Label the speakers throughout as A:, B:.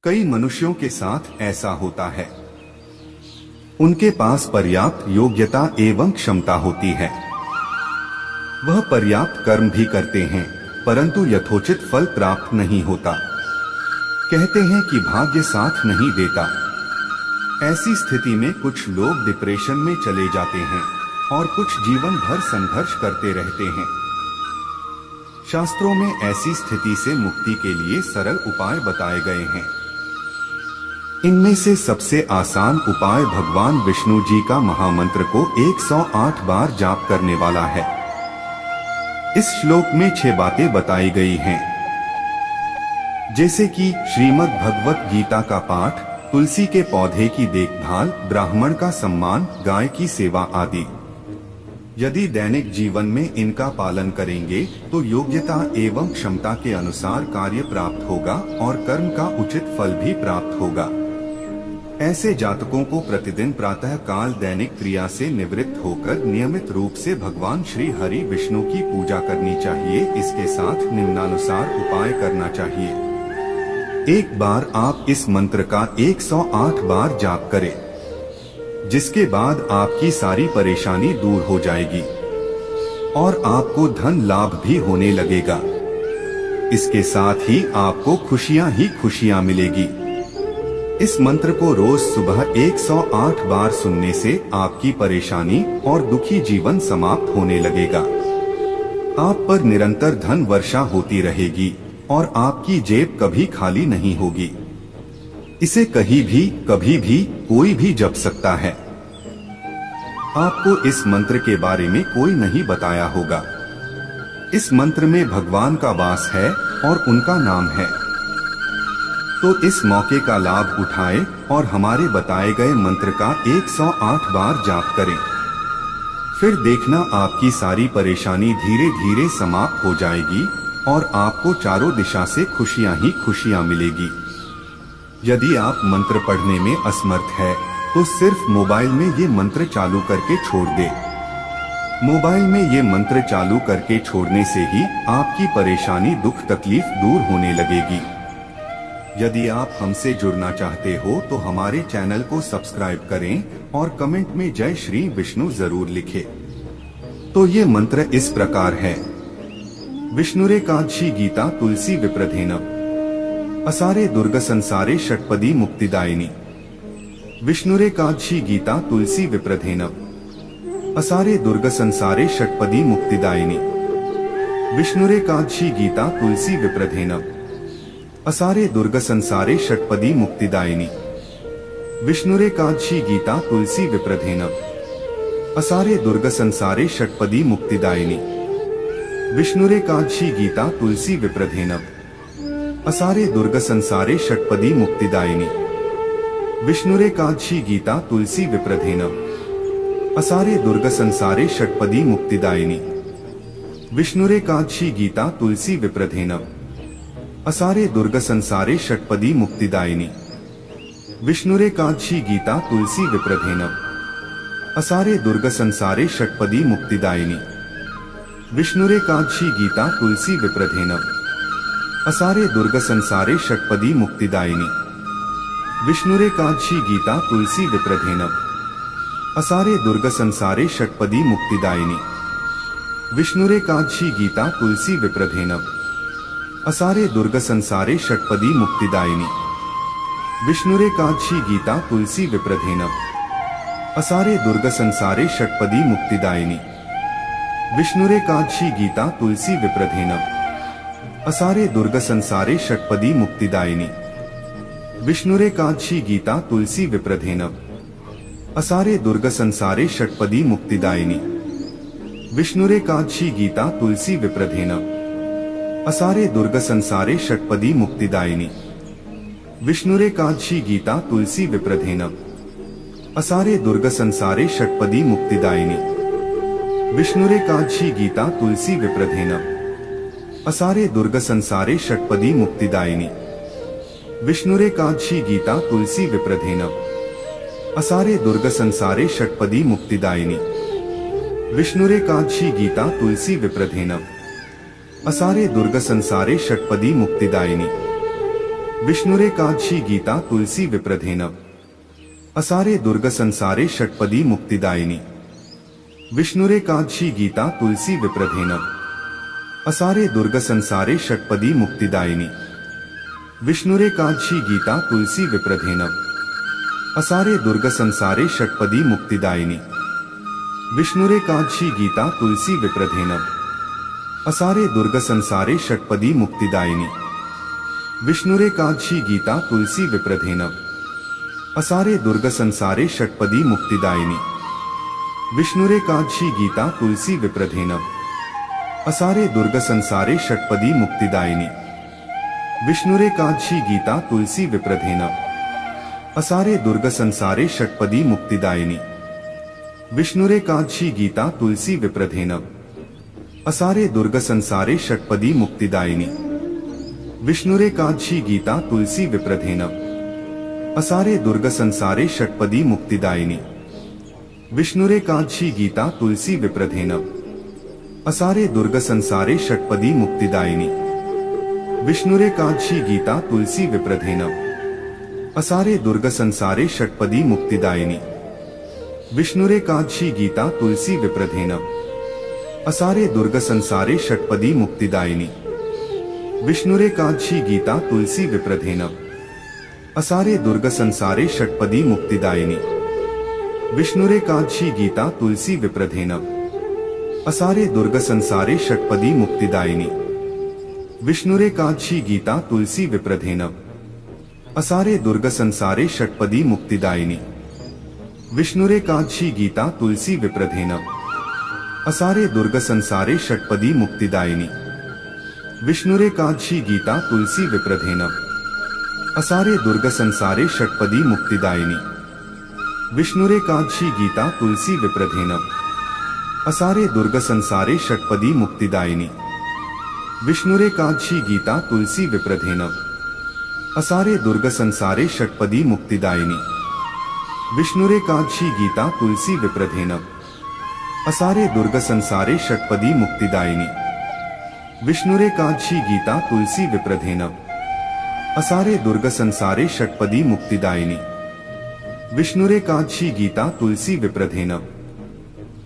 A: कई मनुष्यों के साथ ऐसा होता है। उनके पास पर्याप्त योग्यता एवं क्षमता होती है, वह पर्याप्त कर्म भी करते हैं, परंतु यथोचित फल प्राप्त नहीं होता। कहते हैं कि भाग्य साथ नहीं देता। ऐसी स्थिति में कुछ लोग डिप्रेशन में चले जाते हैं और कुछ जीवन भर संघर्ष करते रहते हैं। शास्त्रों में ऐसी स्थिति से मुक्ति के लिए सरल उपाय बताए गए हैं। इनमें से सबसे आसान उपाय भगवान विष्णु जी का महामंत्र को 108 बार जाप करने वाला है। इस श्लोक में 6 बातें बताई गई हैं, जैसे कि श्रीमद् भगवत गीता का पाठ, तुलसी के पौधे की देखभाल, ब्राह्मण का सम्मान, गाय की सेवा आदि। यदि दैनिक जीवन में इनका पालन करेंगे तो योग्यता एवं क्षमता के अनुसार कार्य प्राप्त होगा और कर्म का उचित फल भी प्राप्त होगा। ऐसे जातकों को प्रतिदिन प्रातः काल दैनिक क्रिया से निवृत्त होकर नियमित रूप से भगवान श्री हरि विष्णु की पूजा करनी चाहिए। इसके साथ निम्नानुसार उपाय करना चाहिए। एक बार आप इस मंत्र का 108 बार जाप करें, जिसके बाद आपकी सारी परेशानी दूर हो जाएगी और आपको धन लाभ भी होने लगेगा। इसके साथ ही आपको खुशियां ही खुशियां मिलेगी। इस मंत्र को रोज सुबह 108 बार सुनने से आपकी परेशानी और दुखी जीवन समाप्त होने लगेगा। आप पर निरंतर धन वर्षा होती रहेगी और आपकी जेब कभी खाली नहीं होगी। इसे कहीं भी कभी भी कोई भी जप सकता है। आपको इस मंत्र के बारे में कोई नहीं बताया होगा। इस मंत्र में भगवान का वास है और उनका नाम है। तो इस मौके का लाभ उठाएं और हमारे बताए गए मंत्र का 108 बार जाप करें। फिर देखना आपकी सारी परेशानी धीरे धीरे समाप्त हो जाएगी और आपको चारों दिशा से खुशियां ही खुशियां मिलेगी। यदि आप मंत्र पढ़ने में असमर्थ है तो सिर्फ मोबाइल में ये मंत्र चालू करके छोड़ दे। मोबाइल में ये मंत्र चालू करके छोड़ने से ही आपकी परेशानी दुख तकलीफ दूर होने लगेगी। यदि आप हमसे जुड़ना चाहते हो तो हमारे चैनल को सब्सक्राइब करें और कमेंट में जय श्री विष्णु जरूर लिखें। तो ये मंत्र इस प्रकार है। विष्णुरेकादशी गीता तुलसी विप्रधेनव असारे दुर्ग संसारे षटपदी मुक्तिदायिनी। विष्णुरेकादशी गीता तुलसी विप्रधेनव असारे दुर्ग संसारे षटपदी मुक्तिदायिनी। विष्णुरेकादशी गीता तुलसी विप्रधेनव असारे दुर्ग संसारे षटपदी मुक्तिदायिनी। विष्णुरेकादशी गीता तुलसी विप्रधेनव असारे दुर्ग संसारे षटपदी मुक्तिदायिनी। विष्णुरेकादशी गीता तुलसी विप्रधेनव असारे दुर्ग संसारे षटपदी मुक्तिदायिनी। विष्णुरेकादशी गीता तुलसी विप्रधेनव असारे दुर्ग संसारे षटपदी मुक्तिदायिनी। विष्णुरेकादशी गीता तुलसी विप्रधेनव असारे दुर्ग संसारे षटपदी मुक्तिदायिनी। विष्णुरेकादशी गीता तुलसी विप्रधेनव असारे दुर्ग संसारे षटपदी मुक्तिदायिनी। विष्णुरेकादशी गीता तुलसी विप्रधेनव असारे दुर्ग संसारे षटपदी मुक्तिदायिनी। विष्णुरेकादशी गीता तुलसी विप्रधेनव असारे दुर्ग संसारे षटपदी मुक्तिदायिनी। विष्णुरेकादशी गीता तुलसी विप्रधेनव असारे दुर्ग संसारे षटपदी मुक्तिदायिनी। विष्णुरेकादशी गीता तुलसी विप्रधेनव असारे दुर्ग संसारे षटपदी मुक्तिदायिनी। विष्णुरेकादशी गीता तुलसी विप्रधेनव असारे दुर्ग संसारे षटपदी मुक्तिदायिनी। विष्णुरेकादशी गीता तुलसी विप्रधेनव असारे दुर्ग संसारे षटपदी मुक्तिदायिनी। विष्णुरेकादशी गीता तुलसी विप्रधेनव असारे दुर्ग संसारे षटपदी मुक्तिदायिनी। विष्णुरेकादशी गीता तुलसी विप्रधेनव असारे दुर्ग संसारे षटपदी मुक्तिदायिनी। विष्णुरेकादशी गीता तुलसी विप्रधेनव असारे दुर्ग संसारे षटपदी मुक्तिदायिनी। विष्णुरेकादशी गीता तुलसी विप्रधेनव असारे दुर्ग संसारे षटपदी मुक्तिदायिनी। विष्णुरेकादशी गीता तुलसी विप्रधेनव असारे दुर्ग संसारे षटपदी मुक्तिदायिनी। विष्णुरेकादशी गीता तुलसी विप्रधेनव। असारे दुर्ग संसारे षट्पदी मुक्तिदायिनी। विष्णुरेकादशी गीता तुलसी विप्रधेनव। असारे दुर्ग संसारे षट्पदी मुक्तिदायिनी। विष्णुरेकादशी गीता तुलसी विप्रधेनव। असारे दुर्ग संसारे षट्पदी मुक्तिदायिनी। विष्णुरेकादशी गीता तुलसी विप्रधेनव। असारे दुर्ग संसारे षट्पदी मुक्तिदायिनी। विष्णुरेकादशी गीता तुलसी विप्रधेनव। असारे दुर्ग संसारे षट्पदी मुक्तिदायिनी। विष्णुरेकादशी गीता तुलसी विप्रधेनव। असारे दुर्ग संसारे षट्पदी मुक्तिदायिनी। विष्णुरेकादशी गीता तुलसी विप्रधेनव। असारे दुर्ग संसारे षट्पदी मुक्तिदायिनी। विष्णुरेकादशी गीता तुलसी विप्रधेनव। असारे दुर्ग संसारे षट्पदी मुक्तिदायिनी। विष्णुरेकादशी गीता तुलसी विप्रधेनव। असारे दुर्ग संसारे षट्पदी मुक्तिदायिनी। विष्णुरेकादशी गीता तुलसी विप्रधेनव। असारे दुर्ग संसारे षट्पदी मुक्तिदायिनी। विष्णुरेकादशी गीता तुलसी विप्रधेनव। असारे दुर्ग संसारे षट्पदी मुक्तिदायिनी। विष्णुरेकादशी गीता तुलसी विप्रधेनव। असारे दुर्ग संसारे षट्पदी मुक्तिदायिनी। विष्णुरेकादशी गीता तुलसी विप्रधेनव। असारे दुर्ग संसारे षट्पदी मुक्तिदायिनी। विष्णुरेकादशी गीता तुलसी विप्रधेनव। असारे दुर्ग संसारे षट्पदी मुक्तिदायिनी। विष्णुरेकादशी गीता तुलसी विप्रधेनव। असारे दुर्ग संसारे षट्पदी मुक्तिदायिनी। विष्णुरेकादशी गीता तुलसी विप्रधेनव। असारे दुर्ग संसारे षट्पदी मुक्तिदायिनी। विष्णुरेकादशी गीता तुलसी विप्रधेनव। असारे दुर्ग संसारे षट्पदी मुक्तिदायिनी। विष्णुरेकादशी गीता तुलसी विप्रधेनव। असारे दुर्ग संसारे षट्पदी मुक्तिदायिनी। विष्णुरेकादशी गीता तुलसी विप्रधेनव। असारे दुर्ग संसारे षट्पदी मुक्तिदायिनी। विष्णुरेकादशी गीता तुलसी विप्रधेनव। असारे दुर्ग संसारे षट्पदी मुक्तिदायिनी। विष्णुरेकादशी गीता तुलसी विप्रधेनव। असारे दुर्ग संसारे षट्पदी मुक्तिदायिनी। विष्णुरेकादशी गीता तुलसी विप्रधेनव। असारे दुर्ग संसारे षट्पदी मुक्तिदायिनी। विष्णुरेकादशी गीता तुलसी विप्रधेनव।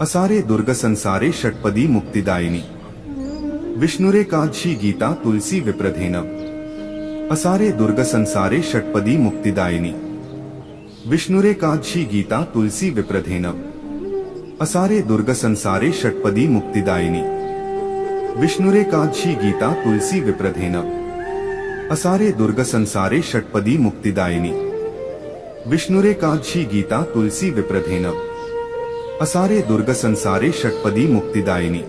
A: असारे दुर्ग संसारे षट्पदी मुक्तिदायिनी। विष्णुरेकादशी गीता तुलसी विप्रधेनव। असारे दुर्ग संसारे षट्पदी मुक्तिदायिनी। विष्णुरेकादशी गीता तुलसी विप्रधेनव। असारे दुर्ग संसारे षट्पदी मुक्तिदायिनी। विष्णुरेकादशी गीता तुलसी विप्रधेनव। असारे दुर्ग संसारे षट्पदी मुक्तिदायिनी।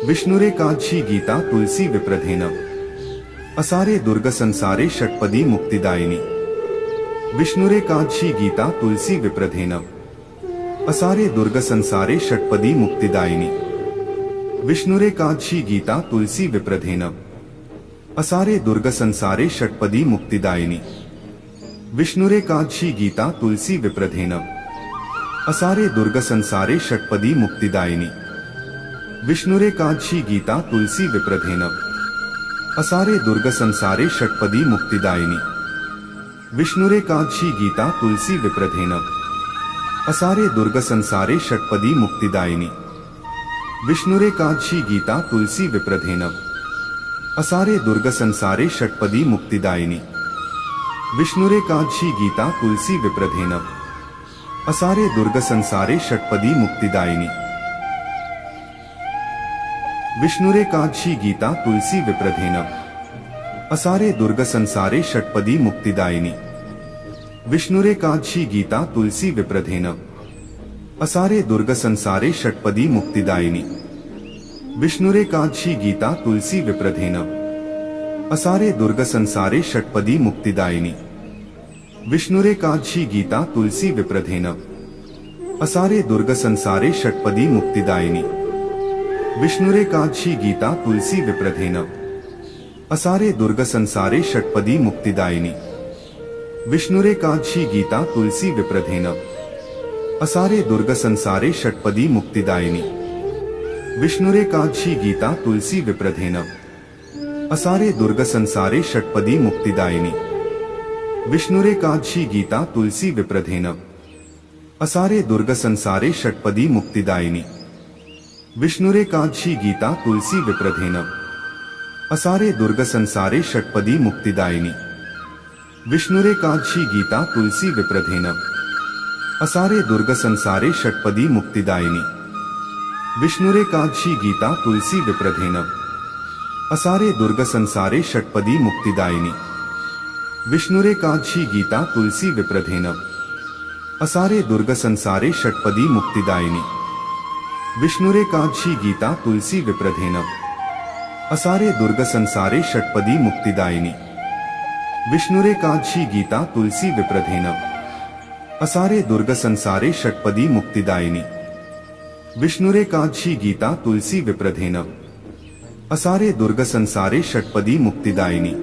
A: विष्णुरेकादशी गीता तुलसी विप्रधेनव। असारे दुर्ग संसारे षट्पदी मुक्तिदायिनी। विष्णुरेकादशी गीता तुलसी विप्रधेनव। असारे दुर्ग संसारे षट्पदी मुक्तिदायिनी। विष्णुरेकादशी गीता तुलसी विप्रधेनव। असारे दुर्ग संसारे षट्पदी मुक्तिदायिनी। विष्णुरेकादशी गीता तुलसी विप्रधेनव। असारे दुर्ग संसारे षट्पदी मुक्तिदायिनी। विष्णुरेकादशी गीता तुलसी विप्रधेनव। असारे दुर्ग संसारे षट्पदी मुक्तिदायिनी। विष्णुरेकादशी गीता तुलसी विप्रधेनव। असारे दुर्ग संसारे षट्पदी मुक्तिदायिनी। विष्णुरेकादशी गीता तुलसी विप्रधेनव। असारे दुर्ग संसारे षट्पदी मुक्तिदायिनी। विष्णुरेकादशी गीता तुलसी विप्रधेनव। असारे दुर्ग संसारे षट्पदी मुक्तिदायिनी। विष्णुरेकादशी गीता तुलसी विप्रधेनव। असारे दुर्ग संसारे षट्पदी मुक्तिदायिनी। विष्णुरेकादशी गीता तुलसी विप्रधेनव। असारे दुर्ग संसारे षट्पदी मुक्तिदायिनी। विष्णुरेकादशी गीता तुलसी विप्रधेनव। असारे दुर्ग संसारे षट्पदी मुक्तिदायिनी। विष्णुरेकादशी गीता तुलसी विप्रधेनव। असारे दुर्ग संसारे षट्पदी मुक्तिदायिनी। विष्णुरेकादशी गीता तुलसी विप्रधेनव। असारे दुर्ग संसारे षट्पदी मुक्तिदायिनी। विष्णुरेकादशी गीता तुलसी विप्रधेनव। असारे दुर्ग संसारे षट्पदी मुक्तिदायिनी। विष्णुरेकादशी गीता तुलसी विप्रधेनव। असारे दुर्ग संसारे षट्पदी मुक्तिदायिनी। विष्णुरेकादशी गीता तुलसी विप्रधेनव। असारे दुर्ग संसारे षट्पदी मुक्तिदायिनी। विष्णुरेकादशी गीता तुलसी विप्रधेनव। असारे दुर्ग संसारे षट्पदी मुक्तिदायिनी। विष्णुरेकादशी गीता तुलसी विप्रधेनव। असारे दुर्ग संसारे षट्पदी मुक्तिदायिनी। विष्णुरेकादशी गीता तुलसी विप्रधेनव। असारे दुर्ग संसारे षट्पदी मुक्तिदायिनी। विष्णुरेकादशी गीता तुलसी विप्रधेनव। असारे दुर्ग संसारे षट्पदी मुक्तिदायिनी। विष्णुरेकादशी गीता तुलसी विप्रधेनव। असारे दुर्ग संसारे षट्पदी मुक्तिदायिनी। विष्णुरेकादशी गीता तुलसी विप्रधेनव। असारे दुर्ग संसारे षट्पदी मुक्तिदायिनी। विष्णुरेकादशी गीता तुलसी विप्रधेनव। असारे दुर्ग संसारे षट्पदी मुक्तिदायिनी।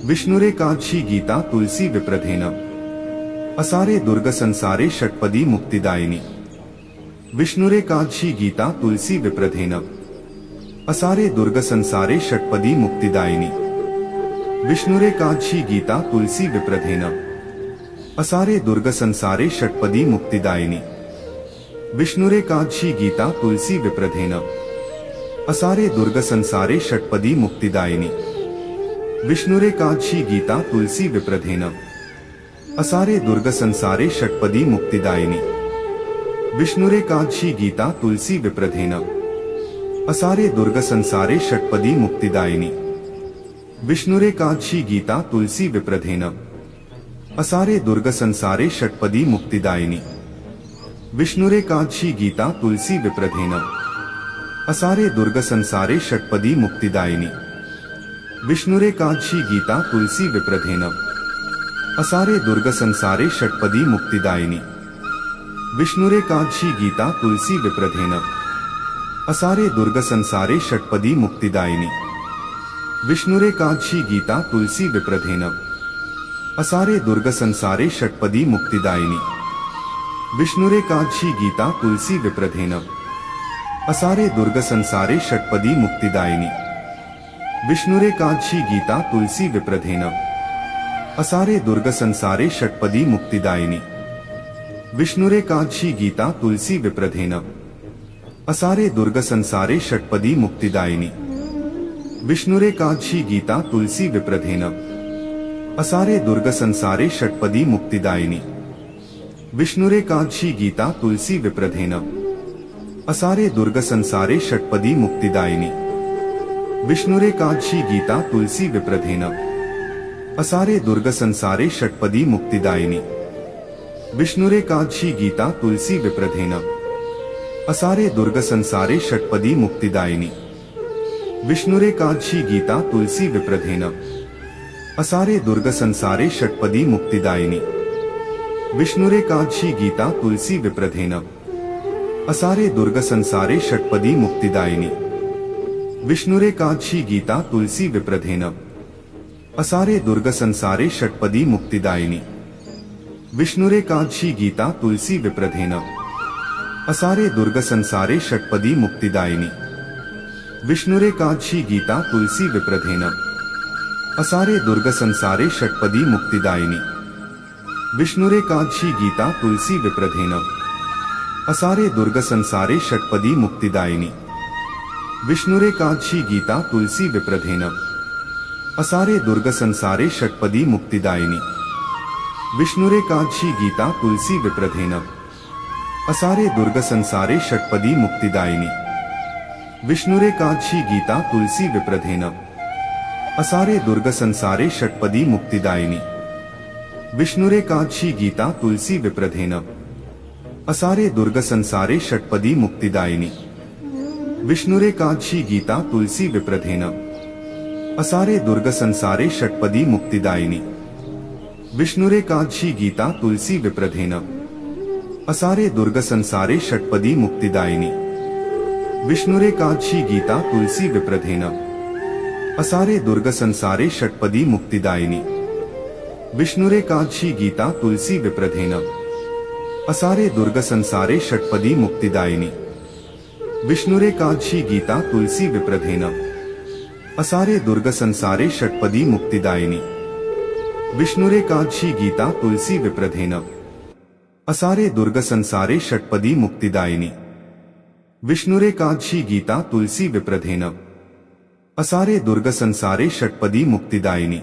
A: विष्णुरेकादशी गीता तुलसी विप्रधेनव। असारे दुर्ग संसारे षट्पदी मुक्तिदायिनी। विष्णुरेकादशी गीता तुलसी विप्रधेनव। असारे दुर्ग संसारे षट्पदी मुक्तिदायिनी। विष्णुरेकादशी गीता तुलसी विप्रधेनव। असारे दुर्ग संसारे षट्पदी मुक्तिदायिनी। विष्णुरेकादशी गीता तुलसी विप्रधेनव। असारे दुर्ग संसारे षट्पदी मुक्तिदायिनी। विष्णुरेकादशी गीता तुलसी विप्रधेनव। असारे दुर्ग संसारे षट्पदी मुक्तिदायिनी। विष्णुरेकादशी गीता तुलसी विप्रधेनव। असारे दुर्ग संसारे षट्पदी मुक्तिदायिनी। विष्णुरेकादशी गीता तुलसी विप्रधेनव। असारे दुर्ग संसारे षट्पदी मुक्तिदायिनी। विष्णुरेकादशी गीता तुलसी विप्रधेनव। असारे दुर्ग संसारे षट्पदी मुक्तिदायिनी। विष्णुरेकादशी गीता तुलसी विप्रधेनव। असारे दुर्ग संसारे षट्पदी मुक्तिदायिनी। विष्णुरेकादशी गीता तुलसी विप्रधेनव। असारे दुर्ग संसारे षट्पदी मुक्तिदायिनी। विष्णुरेकादशी गीता तुलसी विप्रधेनव। असारे दुर्ग संसारे षट्पदी मुक्तिदायिनी। विष्णुरेकादशी गीता तुलसी विप्रधेनव। असारे दुर्ग संसारे षट्पदी मुक्तिदायिनी। विष्णुरेकादशी गीता तुलसी विप्रधेनव। असारे दुर्ग संसारे षट्पदी मुक्तिदायिनी। विष्णुरेकादशी गीता तुलसी विप्रधेनव। असारे दुर्ग संसारे षट्पदी मुक्तिदायिनी। विष्णुरेकादशी गीता तुलसी विप्रधेनव। असारे दुर्ग संसारे षट्पदी मुक्तिदायिनी। विष्णुरेकादशी गीता तुलसी विप्रधेनव। असारे दुर्ग संसारे षट्पदी मुक्तिदायिनी। विष्णुरेकादशी गीता तुलसी विप्रधेनव। असारे दुर्ग संसारे षट्पदी मुक्तिदायिनी। विष्णुरेकादशी गीता तुलसी विप्रधेनव। असारे दुर्ग संसारे षट्पदी मुक्तिदायिनी। विष्णुरेकादशी गीता तुलसी विप्रधेनव। असारे दुर्ग संसारे षट्पदी मुक्तिदायिनी। विष्णुरेकादशी गीता तुलसी विप्रधेनव। असारे दुर्ग संसारे षट्पदी मुक्तिदायिनी। विष्णुरेकादशी गीता तुलसी विप्रधेनव। असारे दुर्ग संसारे षट्पदी मुक्तिदायिनी। विष्णुरेकादशी गीता तुलसी विप्रधेनव। असारे दुर्ग संसारे षट्पदी मुक्तिदायिनी। विष्णुरेकादशी गीता तुलसी विप्रधेनव। असारे दुर्ग संसारे षट्पदी मुक्तिदायिनी। विष्णुरेकादशी गीता तुलसी विप्रधेनव। असारे दुर्ग संसारे षट्पदी मुक्तिदायिनी। विष्णुरेकादशी गीता तुलसी विप्रधेनव। असारे दुर्ग संसारे षट्पदी मुक्तिदायिनी। विष्णुरेकादशी गीता तुलसी विप्रधेनव। असारे दुर्ग संसारे षट्पदी मुक्तिदायिनी। विष्णुरेकादशी गीता तुलसी विप्रधेनव। असारे दुर्ग संसारे षट्पदी मुक्तिदायिनी। विष्णुरेकादशी गीता तुलसी विप्रधेनव। असारे दुर्ग संसारे षट्पदी मुक्तिदायिनी। विष्णुरेकादशी गीता तुलसी विप्रधेनव। असारे दुर्ग संसारे षट्पदी मुक्तिदायिनी। विष्णुरेकादशी गीता तुलसी विप्रधेनव। असारे दुर्ग संसारे षट्पदी मुक्तिदायिनी। विष्णुरेकादशी गीता तुलसी विप्रधेनव। असारे दुर्ग संसारे षट्पदी मुक्तिदायिनी। विष्णुरेकादशी गीता तुलसी विप्रधेनव। असारे दुर्ग संसारे षट्पदी मुक्तिदायिनी। विष्णुरेकादशी गीता तुलसी विप्रधेनव। असारे दुर्ग संसारे षट्पदी मुक्तिदायिनी। विष्णुरेकादशी गीता तुलसी विप्रधेनव। असारे दुर्ग संसारे षट्पदी मुक्तिदायिनी। विष्णुरेकादशी गीता तुलसी विप्रधेनव। असारे दुर्ग संसारे षट्पदी मुक्तिदायिनी।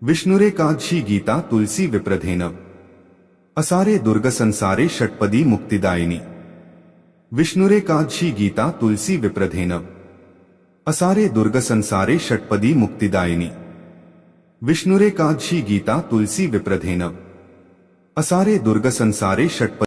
A: विष्णुरेकादशी गीता तुलसी विप्रधेनव। असारे दुर्ग संसारे षट्पदी मुक्तिदायिनी। विष्णुरेकादशी गीता तुलसी विप्रधेनव। असारे दुर्ग संसारे षट्पदी मुक्तिदायिनी। विष्णुरेकादशी गीता तुलसी विप्रधेनव। असारे दुर्ग संसारे षट्पदी